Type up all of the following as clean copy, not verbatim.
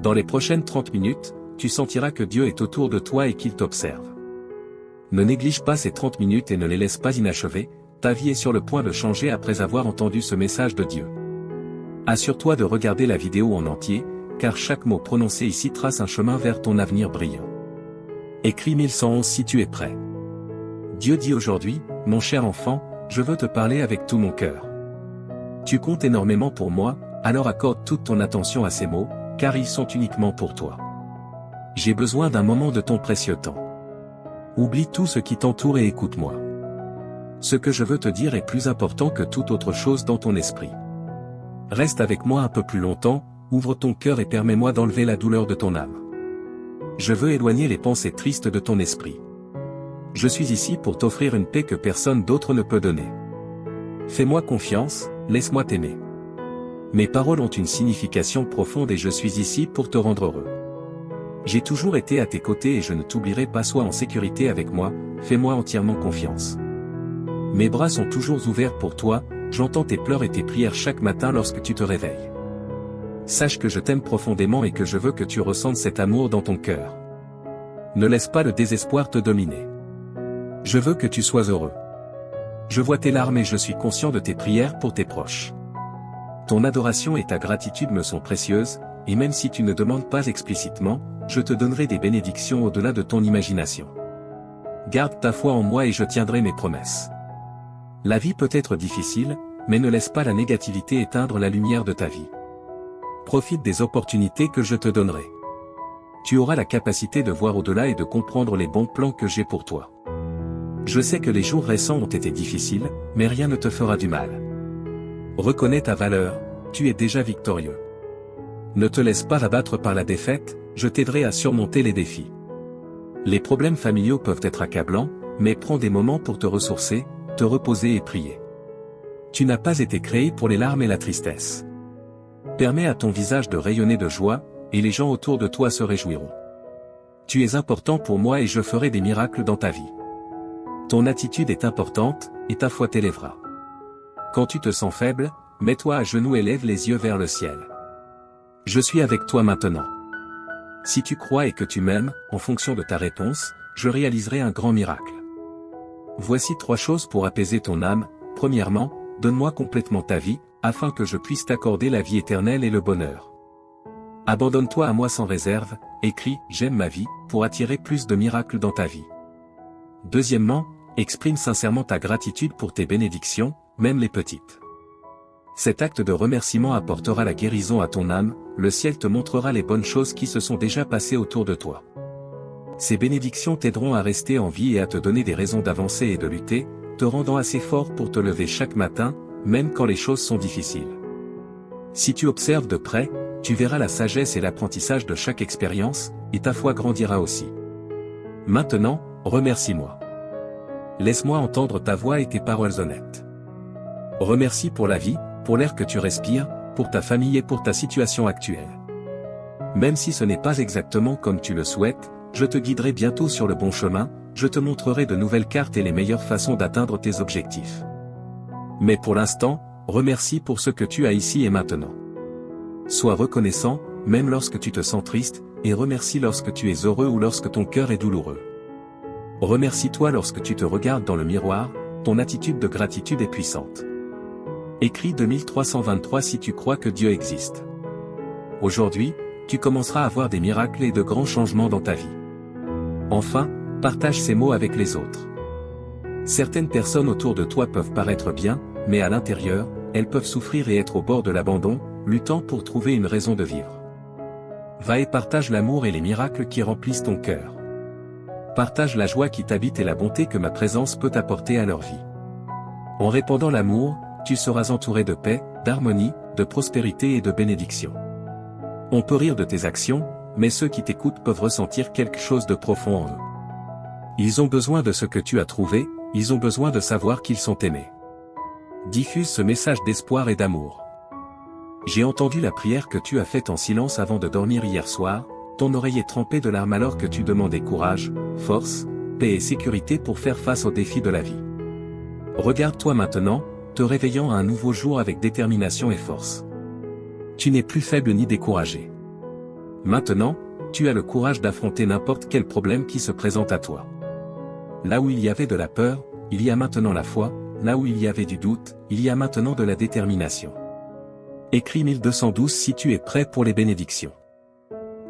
Dans les prochaines 30 minutes, tu sentiras que Dieu est autour de toi et qu'il t'observe. Ne néglige pas ces 30 minutes et ne les laisse pas inachevées, ta vie est sur le point de changer après avoir entendu ce message de Dieu. Assure-toi de regarder la vidéo en entier, car chaque mot prononcé ici trace un chemin vers ton avenir brillant. Écris 1111 si tu es prêt. Dieu dit aujourd'hui, mon cher enfant, je veux te parler avec tout mon cœur. Tu comptes énormément pour moi, alors accorde toute ton attention à ces mots, car ils sont uniquement pour toi. J'ai besoin d'un moment de ton précieux temps. Oublie tout ce qui t'entoure et écoute-moi. Ce que je veux te dire est plus important que toute autre chose dans ton esprit. Reste avec moi un peu plus longtemps, ouvre ton cœur et permets-moi d'enlever la douleur de ton âme. Je veux éloigner les pensées tristes de ton esprit. Je suis ici pour t'offrir une paix que personne d'autre ne peut donner. Fais-moi confiance, laisse-moi t'aimer. Mes paroles ont une signification profonde et je suis ici pour te rendre heureux. J'ai toujours été à tes côtés et je ne t'oublierai pas, sois en sécurité avec moi, fais-moi entièrement confiance. Mes bras sont toujours ouverts pour toi, j'entends tes pleurs et tes prières chaque matin lorsque tu te réveilles. Sache que je t'aime profondément et que je veux que tu ressentes cet amour dans ton cœur. Ne laisse pas le désespoir te dominer. Je veux que tu sois heureux. Je vois tes larmes et je suis conscient de tes prières pour tes proches. Ton adoration et ta gratitude me sont précieuses, et même si tu ne demandes pas explicitement, je te donnerai des bénédictions au-delà de ton imagination. Garde ta foi en moi et je tiendrai mes promesses. La vie peut être difficile, mais ne laisse pas la négativité éteindre la lumière de ta vie. Profite des opportunités que je te donnerai. Tu auras la capacité de voir au-delà et de comprendre les bons plans que j'ai pour toi. Je sais que les jours récents ont été difficiles, mais rien ne te fera du mal. Reconnais ta valeur, tu es déjà victorieux. Ne te laisse pas abattre par la défaite, je t'aiderai à surmonter les défis. Les problèmes familiaux peuvent être accablants, mais prends des moments pour te ressourcer, te reposer et prier. Tu n'as pas été créé pour les larmes et la tristesse. Permets à ton visage de rayonner de joie, et les gens autour de toi se réjouiront. Tu es important pour moi et je ferai des miracles dans ta vie. Ton attitude est importante, et ta foi t'élèvera. Quand tu te sens faible, mets-toi à genoux et lève les yeux vers le ciel. Je suis avec toi maintenant. Si tu crois et que tu m'aimes, en fonction de ta réponse, je réaliserai un grand miracle. Voici 3 choses pour apaiser ton âme. Premièrement, donne-moi complètement ta vie, afin que je puisse t'accorder la vie éternelle et le bonheur. Abandonne-toi à moi sans réserve, écris « J'aime ma vie » pour attirer plus de miracles dans ta vie. Deuxièmement, exprime sincèrement ta gratitude pour tes bénédictions, même les petites. Cet acte de remerciement apportera la guérison à ton âme, le ciel te montrera les bonnes choses qui se sont déjà passées autour de toi. Ces bénédictions t'aideront à rester en vie et à te donner des raisons d'avancer et de lutter, te rendant assez fort pour te lever chaque matin, même quand les choses sont difficiles. Si tu observes de près, tu verras la sagesse et l'apprentissage de chaque expérience, et ta foi grandira aussi. Maintenant, remercie-moi. Laisse-moi entendre ta voix et tes paroles honnêtes. Remercie pour la vie, pour l'air que tu respires, pour ta famille et pour ta situation actuelle. Même si ce n'est pas exactement comme tu le souhaites, je te guiderai bientôt sur le bon chemin, je te montrerai de nouvelles cartes et les meilleures façons d'atteindre tes objectifs. Mais pour l'instant, remercie pour ce que tu as ici et maintenant. Sois reconnaissant, même lorsque tu te sens triste, et remercie lorsque tu es heureux ou lorsque ton cœur est douloureux. Remercie-toi lorsque tu te regardes dans le miroir, ton attitude de gratitude est puissante. Écris 2323 si tu crois que Dieu existe. Aujourd'hui, tu commenceras à voir des miracles et de grands changements dans ta vie. Enfin, partage ces mots avec les autres. Certaines personnes autour de toi peuvent paraître bien, mais à l'intérieur, elles peuvent souffrir et être au bord de l'abandon, luttant pour trouver une raison de vivre. Va et partage l'amour et les miracles qui remplissent ton cœur. Partage la joie qui t'habite et la bonté que ma présence peut apporter à leur vie. En répandant l'amour, tu seras entouré de paix, d'harmonie, de prospérité et de bénédiction. On peut rire de tes actions, mais ceux qui t'écoutent peuvent ressentir quelque chose de profond en eux. Ils ont besoin de ce que tu as trouvé, ils ont besoin de savoir qu'ils sont aimés. Diffuse ce message d'espoir et d'amour. J'ai entendu la prière que tu as faite en silence avant de dormir hier soir, ton oreille est trempée de larmes alors que tu demandais courage, force, paix et sécurité pour faire face aux défis de la vie. Regarde-toi maintenant, te réveillant à un nouveau jour avec détermination et force. Tu n'es plus faible ni découragé. Maintenant, tu as le courage d'affronter n'importe quel problème qui se présente à toi. Là où il y avait de la peur, il y a maintenant la foi, là où il y avait du doute, il y a maintenant de la détermination. Écris 1212 si tu es prêt pour les bénédictions.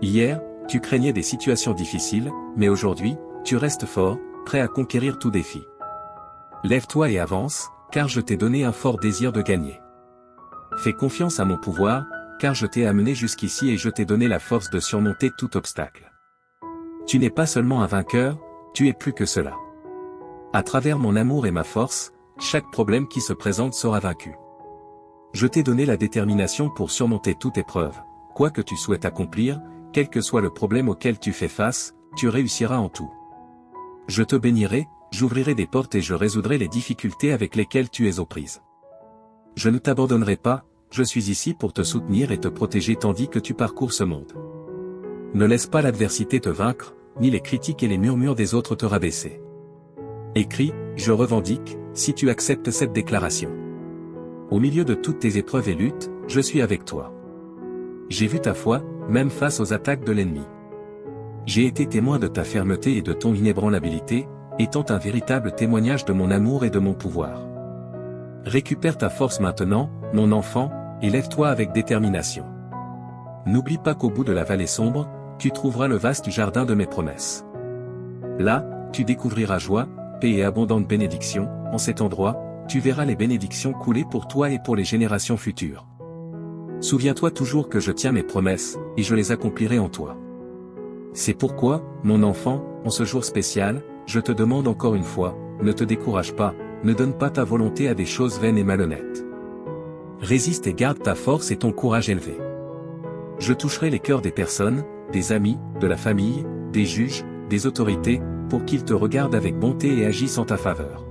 Hier, tu craignais des situations difficiles, mais aujourd'hui, tu restes fort, prêt à conquérir tout défi. Lève-toi et avance, car je t'ai donné un fort désir de gagner. Fais confiance à mon pouvoir, car je t'ai amené jusqu'ici et je t'ai donné la force de surmonter tout obstacle. Tu n'es pas seulement un vainqueur, tu es plus que cela. À travers mon amour et ma force, chaque problème qui se présente sera vaincu. Je t'ai donné la détermination pour surmonter toute épreuve, quoi que tu souhaites accomplir, quel que soit le problème auquel tu fais face, tu réussiras en tout. Je te bénirai, j'ouvrirai des portes et je résoudrai les difficultés avec lesquelles tu es aux prises. Je ne t'abandonnerai pas, je suis ici pour te soutenir et te protéger tandis que tu parcours ce monde. Ne laisse pas l'adversité te vaincre, ni les critiques et les murmures des autres te rabaisser. Écris, je revendique, si tu acceptes cette déclaration. Au milieu de toutes tes épreuves et luttes, je suis avec toi. J'ai vu ta foi, même face aux attaques de l'ennemi. J'ai été témoin de ta fermeté et de ton inébranlabilité, étant un véritable témoignage de mon amour et de mon pouvoir. Récupère ta force maintenant, mon enfant, et lève-toi avec détermination. N'oublie pas qu'au bout de la vallée sombre, tu trouveras le vaste jardin de mes promesses. Là, tu découvriras joie, paix et abondante bénédiction, en cet endroit, tu verras les bénédictions couler pour toi et pour les générations futures. Souviens-toi toujours que je tiens mes promesses, et je les accomplirai en toi. C'est pourquoi, mon enfant, en ce jour spécial, je te demande encore une fois, ne te décourage pas, ne donne pas ta volonté à des choses vaines et malhonnêtes. Résiste et garde ta force et ton courage élevé. Je toucherai les cœurs des personnes, des amis, de la famille, des juges, des autorités, pour qu'ils te regardent avec bonté et agissent en ta faveur.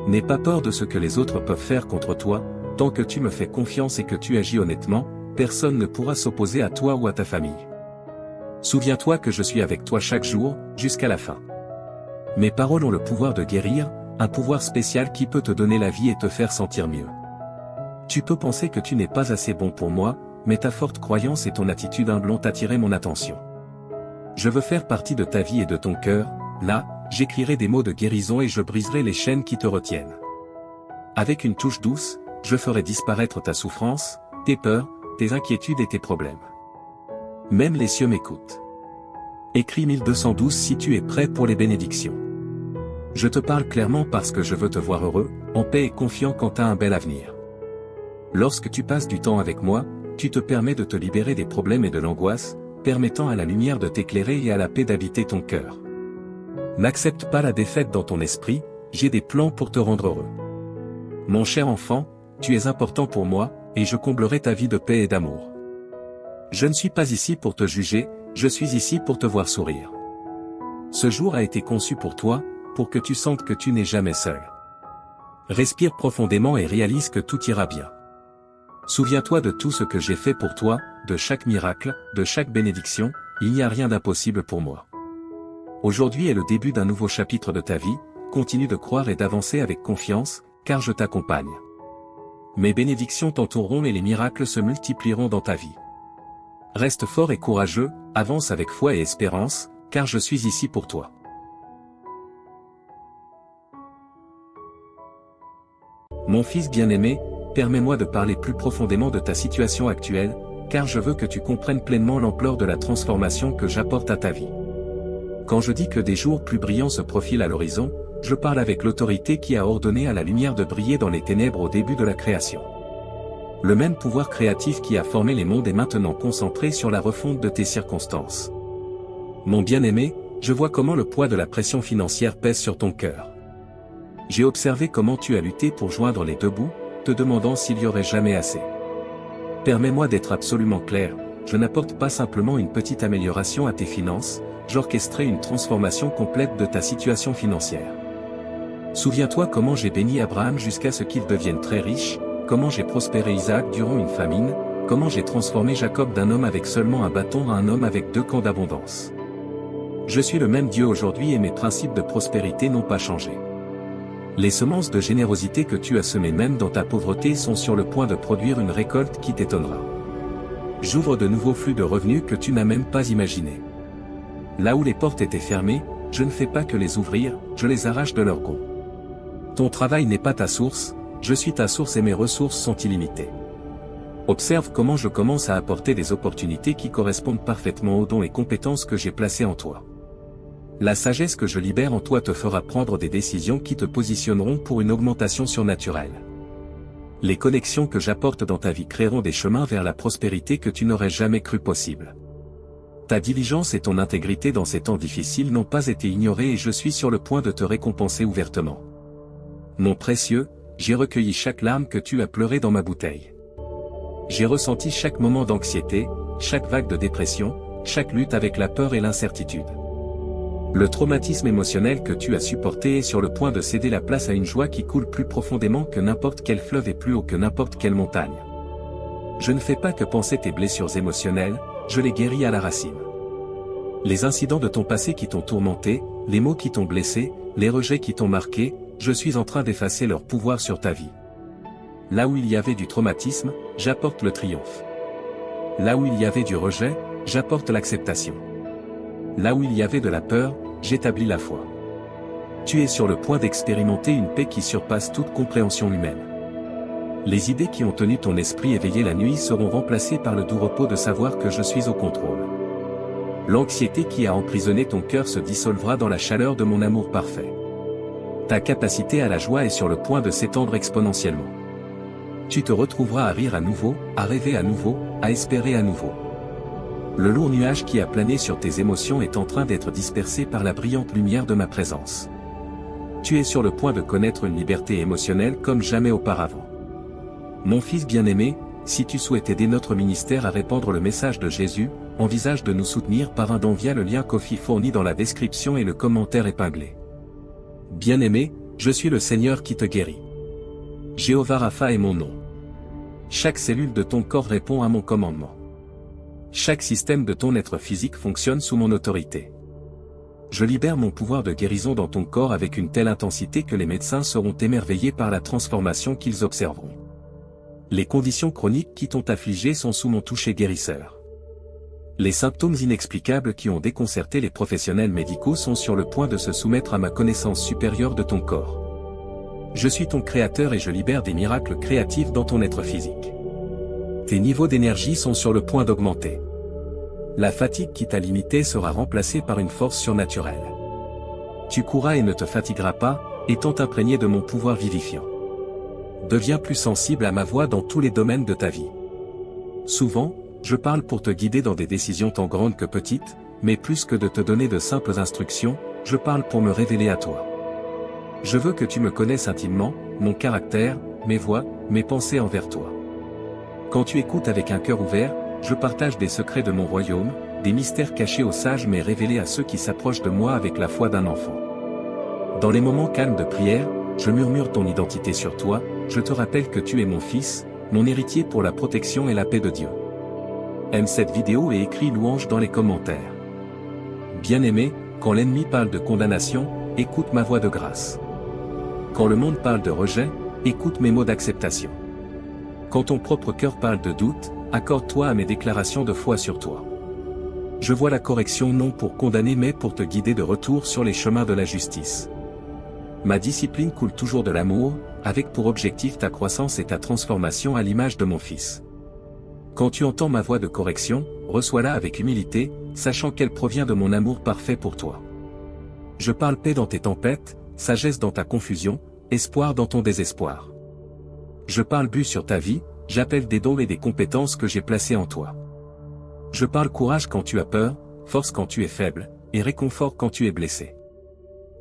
N'aie pas peur de ce que les autres peuvent faire contre toi, tant que tu me fais confiance et que tu agis honnêtement, personne ne pourra s'opposer à toi ou à ta famille. Souviens-toi que je suis avec toi chaque jour, jusqu'à la fin. Mes paroles ont le pouvoir de guérir, un pouvoir spécial qui peut te donner la vie et te faire sentir mieux. Tu peux penser que tu n'es pas assez bon pour moi, mais ta forte croyance et ton attitude humble ont attiré mon attention. Je veux faire partie de ta vie et de ton cœur, là, j'écrirai des mots de guérison et je briserai les chaînes qui te retiennent. Avec une touche douce, je ferai disparaître ta souffrance, tes peurs, tes inquiétudes et tes problèmes. Même les cieux m'écoutent. Écris 1212 si tu es prêt pour les bénédictions. Je te parle clairement parce que je veux te voir heureux, en paix et confiant quant à un bel avenir. Lorsque tu passes du temps avec moi, tu te permets de te libérer des problèmes et de l'angoisse, permettant à la lumière de t'éclairer et à la paix d'habiter ton cœur. N'accepte pas la défaite dans ton esprit, j'ai des plans pour te rendre heureux. Mon cher enfant, tu es important pour moi, et je comblerai ta vie de paix et d'amour. Je ne suis pas ici pour te juger, je suis ici pour te voir sourire. Ce jour a été conçu pour toi, pour que tu sentes que tu n'es jamais seul. Respire profondément et réalise que tout ira bien. Souviens-toi de tout ce que j'ai fait pour toi, de chaque miracle, de chaque bénédiction, il n'y a rien d'impossible pour moi. Aujourd'hui est le début d'un nouveau chapitre de ta vie, continue de croire et d'avancer avec confiance, car je t'accompagne. Mes bénédictions t'entoureront et les miracles se multiplieront dans ta vie. Reste fort et courageux, avance avec foi et espérance, car je suis ici pour toi. Mon fils bien-aimé, permets-moi de parler plus profondément de ta situation actuelle, car je veux que tu comprennes pleinement l'ampleur de la transformation que j'apporte à ta vie. Quand je dis que des jours plus brillants se profilent à l'horizon, je parle avec l'autorité qui a ordonné à la lumière de briller dans les ténèbres au début de la création. Le même pouvoir créatif qui a formé les mondes est maintenant concentré sur la refonte de tes circonstances. Mon bien-aimé, je vois comment le poids de la pression financière pèse sur ton cœur. J'ai observé comment tu as lutté pour joindre les deux bouts, te demandant s'il y aurait jamais assez. Permets-moi d'être absolument clair, je n'apporte pas simplement une petite amélioration à tes finances, j'orchestrerai une transformation complète de ta situation financière. Souviens-toi comment j'ai béni Abraham jusqu'à ce qu'il devienne très riche, comment j'ai prospéré Isaac durant une famine, comment j'ai transformé Jacob d'un homme avec seulement un bâton à un homme avec 2 camps d'abondance. Je suis le même Dieu aujourd'hui et mes principes de prospérité n'ont pas changé. Les semences de générosité que tu as semées même dans ta pauvreté sont sur le point de produire une récolte qui t'étonnera. J'ouvre de nouveaux flux de revenus que tu n'as même pas imaginés. Là où les portes étaient fermées, je ne fais pas que les ouvrir, je les arrache de leur gonds. Ton travail n'est pas ta source, je suis ta source et mes ressources sont illimitées. Observe comment je commence à apporter des opportunités qui correspondent parfaitement aux dons et compétences que j'ai placés en toi. La sagesse que je libère en toi te fera prendre des décisions qui te positionneront pour une augmentation surnaturelle. Les connexions que j'apporte dans ta vie créeront des chemins vers la prospérité que tu n'aurais jamais cru possible. Ta diligence et ton intégrité dans ces temps difficiles n'ont pas été ignorées et je suis sur le point de te récompenser ouvertement. Mon précieux, j'ai recueilli chaque larme que tu as pleurée dans ma bouteille. J'ai ressenti chaque moment d'anxiété, chaque vague de dépression, chaque lutte avec la peur et l'incertitude. Le traumatisme émotionnel que tu as supporté est sur le point de céder la place à une joie qui coule plus profondément que n'importe quel fleuve et plus haut que n'importe quelle montagne. Je ne fais pas que penser tes blessures émotionnelles, je les guéris à la racine. Les incidents de ton passé qui t'ont tourmenté, les mots qui t'ont blessé, les rejets qui t'ont marqué, je suis en train d'effacer leur pouvoir sur ta vie. Là où il y avait du traumatisme, j'apporte le triomphe. Là où il y avait du rejet, j'apporte l'acceptation. Là où il y avait de la peur, j'établis la foi. Tu es sur le point d'expérimenter une paix qui surpasse toute compréhension humaine. Les idées qui ont tenu ton esprit éveillé la nuit seront remplacées par le doux repos de savoir que je suis au contrôle. L'anxiété qui a emprisonné ton cœur se dissolvera dans la chaleur de mon amour parfait. Ta capacité à la joie est sur le point de s'étendre exponentiellement. Tu te retrouveras à rire à nouveau, à rêver à nouveau, à espérer à nouveau. Le lourd nuage qui a plané sur tes émotions est en train d'être dispersé par la brillante lumière de ma présence. Tu es sur le point de connaître une liberté émotionnelle comme jamais auparavant. Mon fils bien-aimé, si tu souhaites aider notre ministère à répandre le message de Jésus, envisage de nous soutenir par un don via le lien Ko-fi fourni dans la description et le commentaire épinglé. Bien-aimé, je suis le Seigneur qui te guérit. Jéhovah Rapha est mon nom. Chaque cellule de ton corps répond à mon commandement. Chaque système de ton être physique fonctionne sous mon autorité. Je libère mon pouvoir de guérison dans ton corps avec une telle intensité que les médecins seront émerveillés par la transformation qu'ils observeront. Les conditions chroniques qui t'ont affligé sont sous mon toucher guérisseur. Les symptômes inexplicables qui ont déconcerté les professionnels médicaux sont sur le point de se soumettre à ma connaissance supérieure de ton corps. Je suis ton créateur et je libère des miracles créatifs dans ton être physique. Tes niveaux d'énergie sont sur le point d'augmenter. La fatigue qui t'a limité sera remplacée par une force surnaturelle. Tu courras et ne te fatigueras pas, étant imprégné de mon pouvoir vivifiant. Deviens plus sensible à ma voix dans tous les domaines de ta vie. Souvent, je parle pour te guider dans des décisions tant grandes que petites, mais plus que de te donner de simples instructions, je parle pour me révéler à toi. Je veux que tu me connaisses intimement, mon caractère, mes voies, mes pensées envers toi. Quand tu écoutes avec un cœur ouvert, je partage des secrets de mon royaume, des mystères cachés aux sages mais révélés à ceux qui s'approchent de moi avec la foi d'un enfant. Dans les moments calmes de prière, je murmure ton identité sur toi, je te rappelle que tu es mon fils, mon héritier pour la protection et la paix de Dieu. Aime cette vidéo et écris louange dans les commentaires. Bien-aimé, quand l'ennemi parle de condamnation, écoute ma voix de grâce. Quand le monde parle de rejet, écoute mes mots d'acceptation. Quand ton propre cœur parle de doute, accorde-toi à mes déclarations de foi sur toi. Je vois la correction non pour condamner mais pour te guider de retour sur les chemins de la justice. Ma discipline coule toujours de l'amour, avec pour objectif ta croissance et ta transformation à l'image de mon Fils. Quand tu entends ma voix de correction, reçois-la avec humilité, sachant qu'elle provient de mon amour parfait pour toi. Je parle paix dans tes tempêtes, sagesse dans ta confusion, espoir dans ton désespoir. Je parle but sur ta vie, j'appelle des dons et des compétences que j'ai placés en toi. Je parle courage quand tu as peur, force quand tu es faible, et réconfort quand tu es blessé.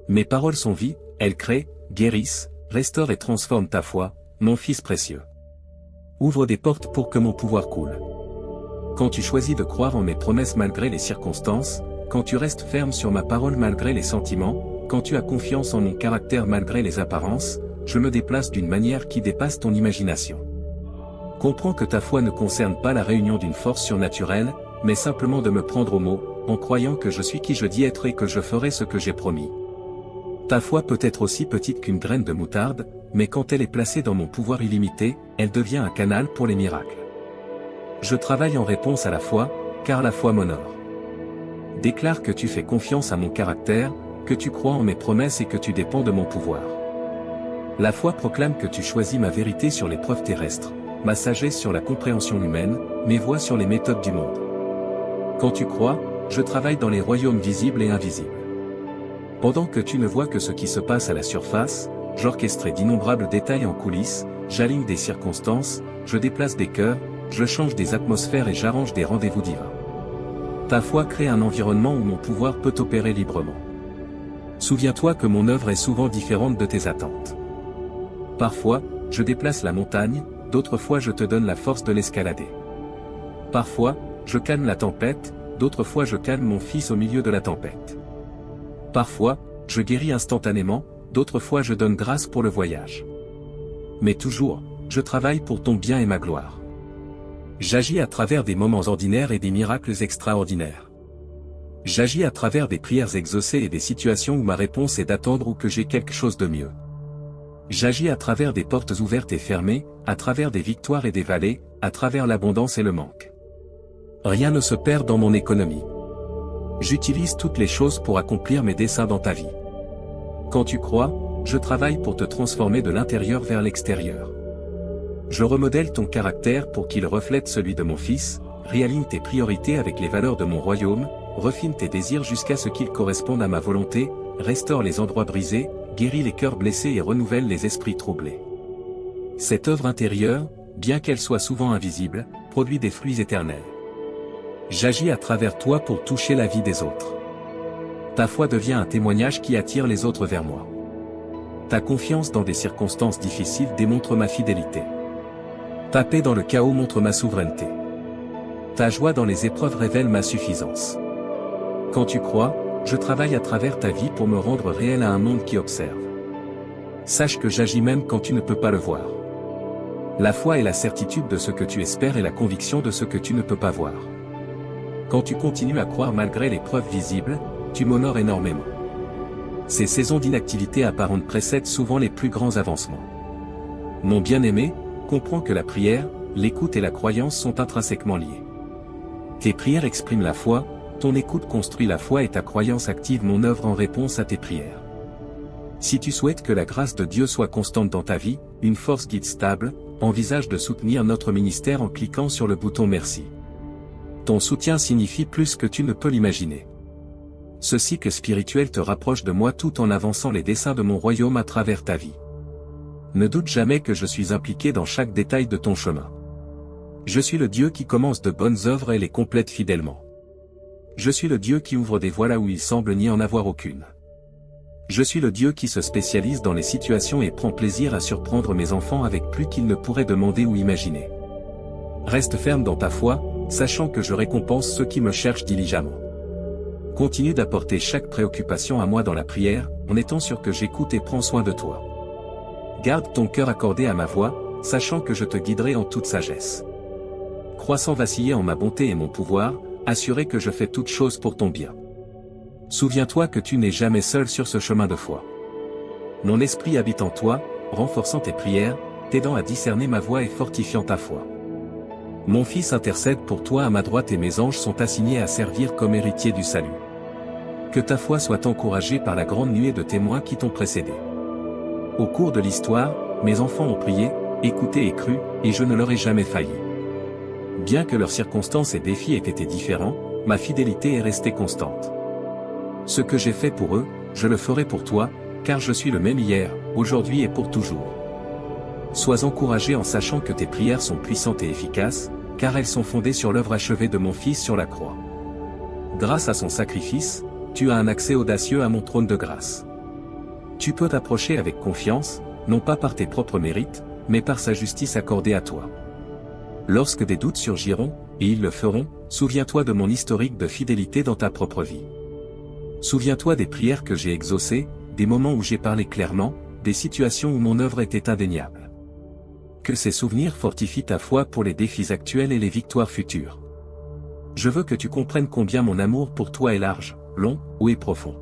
Mes paroles sont vie, elles créent, guérissent, restaurent et transforment ta foi, mon Fils précieux. Ouvre des portes pour que mon pouvoir coule. Quand tu choisis de croire en mes promesses malgré les circonstances, quand tu restes ferme sur ma parole malgré les sentiments, quand tu as confiance en mon caractère malgré les apparences, je me déplace d'une manière qui dépasse ton imagination. Comprends que ta foi ne concerne pas la réunion d'une force surnaturelle, mais simplement de me prendre au mot, en croyant que je suis qui je dis être et que je ferai ce que j'ai promis. Ta foi peut être aussi petite qu'une graine de moutarde, mais quand elle est placée dans mon pouvoir illimité, elle devient un canal pour les miracles. Je travaille en réponse à la foi, car la foi m'honore. Déclare que tu fais confiance à mon caractère, que tu crois en mes promesses et que tu dépends de mon pouvoir. La foi proclame que tu choisis ma vérité sur les preuves terrestres, ma sagesse sur la compréhension humaine, mes voies sur les méthodes du monde. Quand tu crois, je travaille dans les royaumes visibles et invisibles. Pendant que tu ne vois que ce qui se passe à la surface, j'orchestre d'innombrables détails en coulisses, j'aligne des circonstances, je déplace des cœurs, je change des atmosphères et j'arrange des rendez-vous divins. Ta foi crée un environnement où mon pouvoir peut opérer librement. Souviens-toi que mon œuvre est souvent différente de tes attentes. Parfois, je déplace la montagne, d'autres fois je te donne la force de l'escalader. Parfois, je calme la tempête, d'autres fois je calme mon fils au milieu de la tempête. Parfois, je guéris instantanément, d'autres fois je donne grâce pour le voyage. Mais toujours, je travaille pour ton bien et ma gloire. J'agis à travers des moments ordinaires et des miracles extraordinaires. J'agis à travers des prières exaucées et des situations où ma réponse est d'attendre ou que j'ai quelque chose de mieux. J'agis à travers des portes ouvertes et fermées, à travers des victoires et des vallées, à travers l'abondance et le manque. Rien ne se perd dans mon économie. J'utilise toutes les choses pour accomplir mes desseins dans ta vie. Quand tu crois, je travaille pour te transformer de l'intérieur vers l'extérieur. Je remodèle ton caractère pour qu'il reflète celui de mon Fils, réaligne tes priorités avec les valeurs de mon royaume, refine tes désirs jusqu'à ce qu'ils correspondent à ma volonté, restaure les endroits brisés, guérit les cœurs blessés et renouvelle les esprits troublés. Cette œuvre intérieure, bien qu'elle soit souvent invisible, produit des fruits éternels. J'agis à travers toi pour toucher la vie des autres. Ta foi devient un témoignage qui attire les autres vers moi. Ta confiance dans des circonstances difficiles démontre ma fidélité. Ta paix dans le chaos montre ma souveraineté. Ta joie dans les épreuves révèle ma suffisance. Quand tu crois, je travaille à travers ta vie pour me rendre réel à un monde qui observe. Sache que j'agis même quand tu ne peux pas le voir. La foi est la certitude de ce que tu espères et la conviction de ce que tu ne peux pas voir. Quand tu continues à croire malgré les preuves visibles, tu m'honores énormément. Ces saisons d'inactivité apparente précèdent souvent les plus grands avancements. Mon bien-aimé, comprends que la prière, l'écoute et la croyance sont intrinsèquement liées. Tes prières expriment la foi, ton écoute construit la foi et ta croyance active mon œuvre en réponse à tes prières. Si tu souhaites que la grâce de Dieu soit constante dans ta vie, une force guide stable, envisage de soutenir notre ministère en cliquant sur le bouton Merci. Ton soutien signifie plus que tu ne peux l'imaginer. Ce cycle spirituel te rapproche de moi tout en avançant les desseins de mon royaume à travers ta vie. Ne doute jamais que je suis impliqué dans chaque détail de ton chemin. Je suis le Dieu qui commence de bonnes œuvres et les complète fidèlement. Je suis le Dieu qui ouvre des voies là où il semble n'y en avoir aucune. Je suis le Dieu qui se spécialise dans les situations et prend plaisir à surprendre mes enfants avec plus qu'ils ne pourraient demander ou imaginer. Reste ferme dans ta foi, sachant que je récompense ceux qui me cherchent diligemment. Continue d'apporter chaque préoccupation à moi dans la prière, en étant sûr que j'écoute et prends soin de toi. Garde ton cœur accordé à ma voix, sachant que je te guiderai en toute sagesse. Crois sans vaciller en ma bonté et mon pouvoir, assuré que je fais toutes choses pour ton bien. Souviens-toi que tu n'es jamais seul sur ce chemin de foi. Mon esprit habite en toi, renforçant tes prières, t'aidant à discerner ma voix et fortifiant ta foi. Mon Fils intercède pour toi à ma droite et mes anges sont assignés à servir comme héritiers du salut. Que ta foi soit encouragée par la grande nuée de témoins qui t'ont précédé. Au cours de l'histoire, mes enfants ont prié, écouté et cru, et je ne leur ai jamais failli. Bien que leurs circonstances et défis aient été différents, ma fidélité est restée constante. Ce que j'ai fait pour eux, je le ferai pour toi, car je suis le même hier, aujourd'hui et pour toujours. Sois encouragé en sachant que tes prières sont puissantes et efficaces, car elles sont fondées sur l'œuvre achevée de mon Fils sur la croix. Grâce à son sacrifice, tu as un accès audacieux à mon trône de grâce. Tu peux t'approcher avec confiance, non pas par tes propres mérites, mais par sa justice accordée à toi. Lorsque des doutes surgiront, et ils le feront, souviens-toi de mon historique de fidélité dans ta propre vie. Souviens-toi des prières que j'ai exaucées, des moments où j'ai parlé clairement, des situations où mon œuvre était indéniable. Que ces souvenirs fortifient ta foi pour les défis actuels et les victoires futures. Je veux que tu comprennes combien mon amour pour toi est large, long, haut et profond.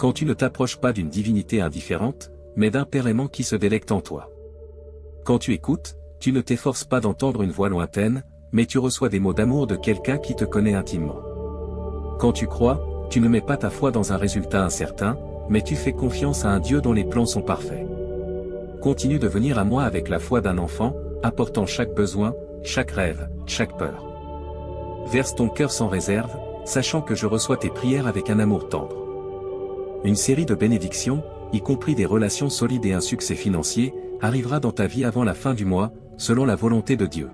Quand tu ne t'approches pas d'une divinité indifférente, mais d'un Père aimant qui se délecte en toi. Quand tu écoutes, tu ne t'efforces pas d'entendre une voix lointaine, mais tu reçois des mots d'amour de quelqu'un qui te connaît intimement. Quand tu crois, tu ne mets pas ta foi dans un résultat incertain, mais tu fais confiance à un Dieu dont les plans sont parfaits. Continue de venir à moi avec la foi d'un enfant, apportant chaque besoin, chaque rêve, chaque peur. Verse ton cœur sans réserve, sachant que je reçois tes prières avec un amour tendre. Une série de bénédictions, y compris des relations solides et un succès financier, arrivera dans ta vie avant la fin du mois, selon la volonté de Dieu.